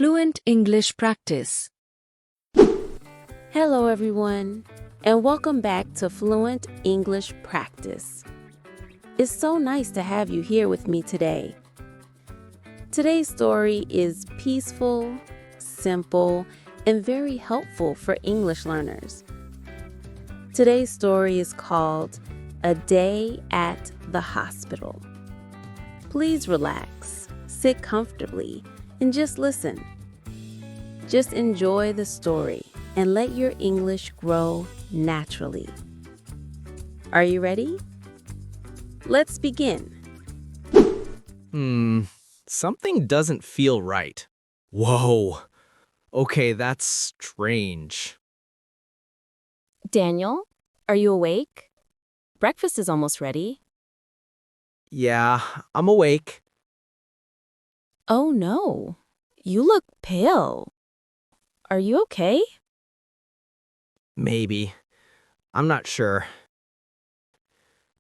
Fluent English Practice. Hello, everyone, and welcome back to Fluent English Practice. It's so nice to have you here with me today. Today's story is peaceful, simple, and very helpful for English learners. Today's story is called A Day at the Hospital. Please relax, sit comfortably, and just listen. Just enjoy the story and let your English grow naturally. Are you ready? Let's begin. Something doesn't feel right. Whoa. Okay, that's strange. Daniel, are you awake? Breakfast is almost ready. Yeah, I'm awake. Oh no, you look pale. Are you okay? Maybe. I'm not sure.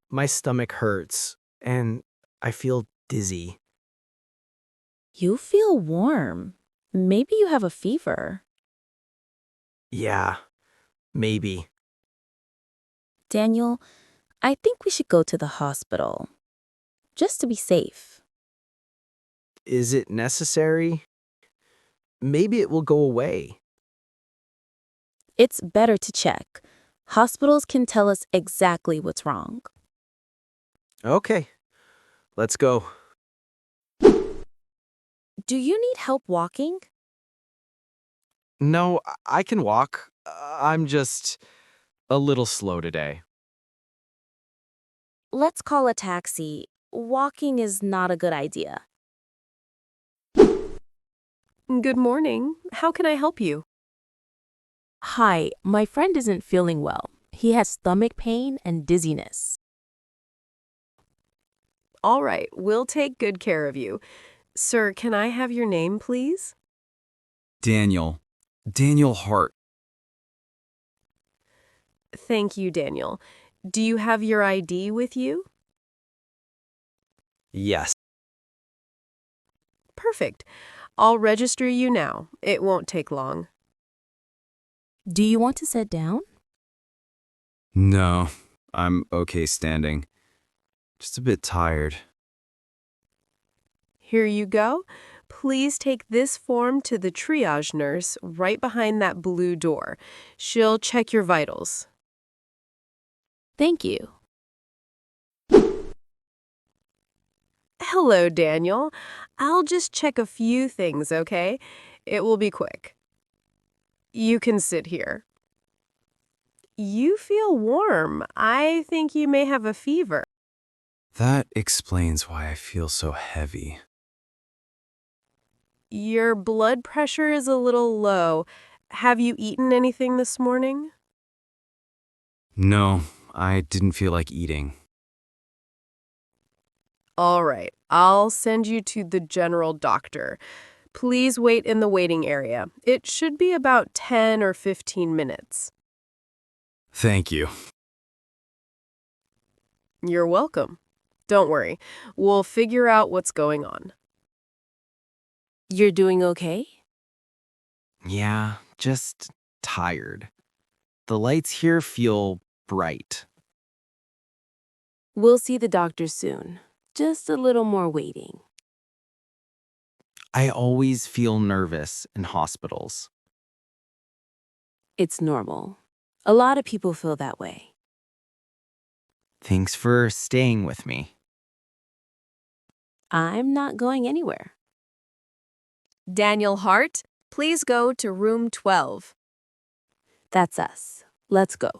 My stomach hurts, and I feel dizzy. You feel warm. Maybe you have a fever. Yeah, maybe. Daniel, I think we should go to the hospital, just to be safe. Is it necessary? Maybe it will go away. It's better to check. Hospitals can tell us exactly what's wrong. Okay, let's go. Do you need help walking? No, I can walk. I'm just a little slow today. Let's call a taxi. Walking is not a good idea. Good morning. How can I help you? Hi, my friend isn't feeling well. He has stomach pain and dizziness. All right, we'll take good care of you. Sir, can I have your name, please? Daniel Hart. Thank you, Daniel. Do you have your ID with you? Yes. Perfect. I'll register you now. It won't take long. Do you want to sit down? No, I'm okay standing. Just a bit tired. Here you go. Please take this form to the triage nurse right behind that blue door. She'll check your vitals. Thank you. Hello, Daniel. I'll just check a few things, okay? It will be quick. You can sit here. You feel warm. I think you may have a fever. That explains why I feel so heavy. Your blood pressure is a little low. Have you eaten anything this morning? No, I didn't feel like eating. All right, I'll send you to the general doctor. Please wait in the waiting area. It should be about 10 or 15 minutes. Thank you. You're welcome. Don't worry. We'll figure out what's going on. You're doing okay? Yeah, just tired. The lights here feel bright. We'll see the doctor soon. Just a little more waiting. I always feel nervous in hospitals. It's normal. A lot of people feel that way. Thanks for staying with me. I'm not going anywhere. Daniel Hart, please go to room 12. That's us. Let's go.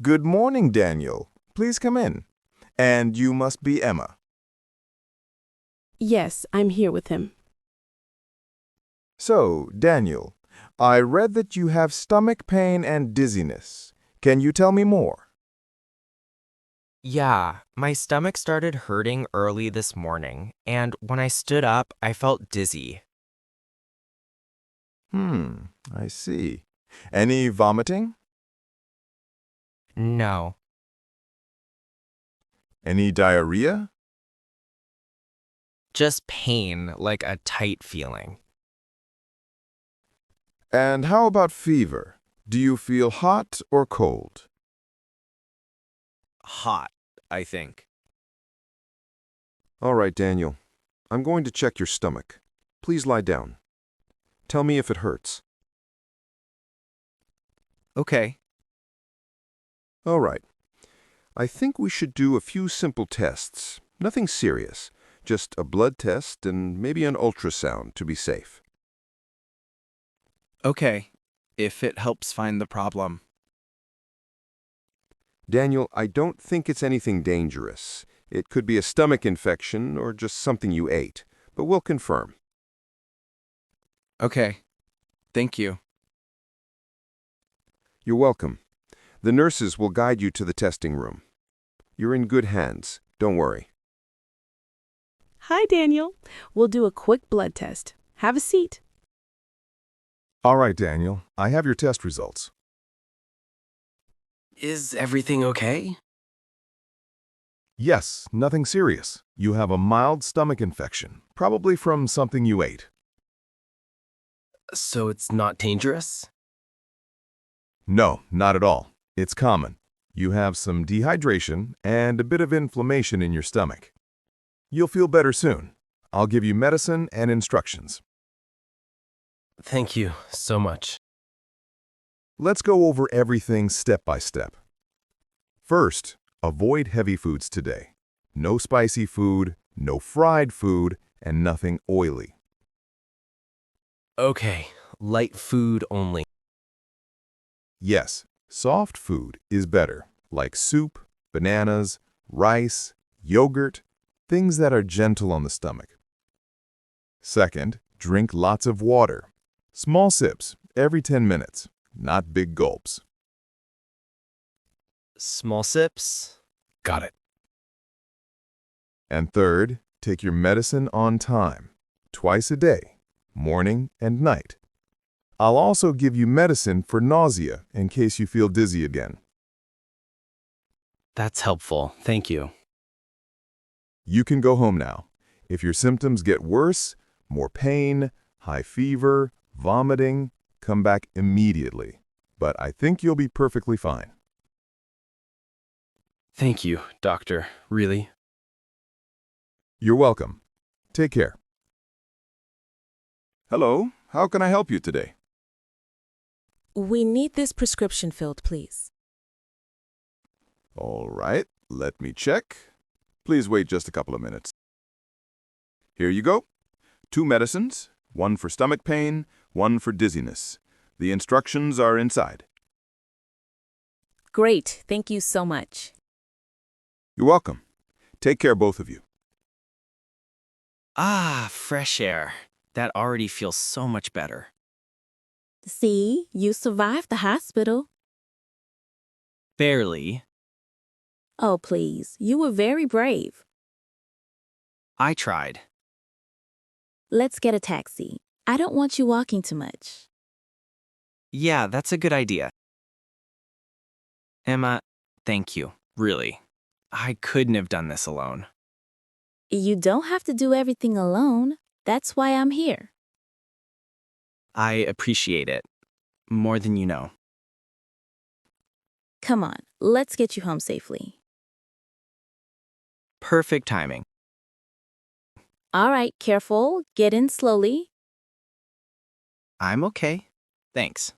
Good morning, Daniel. Please come in. And you must be Emma. Yes, I'm here with him. So, Daniel, I read that you have stomach pain and dizziness. Can you tell me more? Yeah, my stomach started hurting early this morning, and when I stood up, I felt dizzy. I see. Any vomiting? No, Any diarrhea? Just pain, like a tight feeling. And how about fever? Do you feel hot or cold? Hot, I think. All right, Daniel. I'm going to check your stomach. Please lie down. Tell me if it hurts. Okay. All right. I think we should do a few simple tests. Nothing serious. Just a blood test and maybe an ultrasound to be safe. Okay. If it helps find the problem. Daniel, I don't think it's anything dangerous. It could be a stomach infection or just something you ate, but we'll confirm. Okay. Thank you. You're welcome. The nurses will guide you to the testing room. You're in good hands. Don't worry. Hi, Daniel. We'll do a quick blood test. Have a seat. All right, Daniel. I have your test results. Is everything okay? Yes, nothing serious. You have a mild stomach infection, probably from something you ate. So it's not dangerous? No, not at all. It's common. You have some dehydration and a bit of inflammation in your stomach. You'll feel better soon. I'll give you medicine and instructions. Thank you so much. Let's go over everything step by step. First, avoid heavy foods today. No spicy food, no fried food, and nothing oily. Okay, light food only. Yes, soft food is better, like soup, bananas, rice, yogurt, things that are gentle on the stomach. Second, drink lots of water. Small sips every 10 minutes, not big gulps. Small sips? Got it. And third, take your medicine on time, twice a day, morning and night. I'll also give you medicine for nausea in case you feel dizzy again. That's helpful. Thank you. You can go home now. If your symptoms get worse, more pain, high fever, vomiting, come back immediately. But I think you'll be perfectly fine. Thank you, doctor. Really? You're welcome. Take care. Hello, how can I help you today? We need this prescription filled, please. All right, let me check. Please wait just a couple of minutes. Here you go. 2 medicines, one for stomach pain, one for dizziness. The instructions are inside. Great. Thank you so much. You're welcome. Take care, both of you. Ah, fresh air. That already feels so much better. See, you survived the hospital. Barely. Oh, please. You were very brave. I tried. Let's get a taxi. I don't want you walking too much. Yeah, that's a good idea. Emma, thank you. Really. I couldn't have done this alone. You don't have to do everything alone. That's why I'm here. I appreciate it. More than you know. Come on, let's get you home safely. Perfect timing. All right, careful. Get in slowly. I'm okay. Thanks.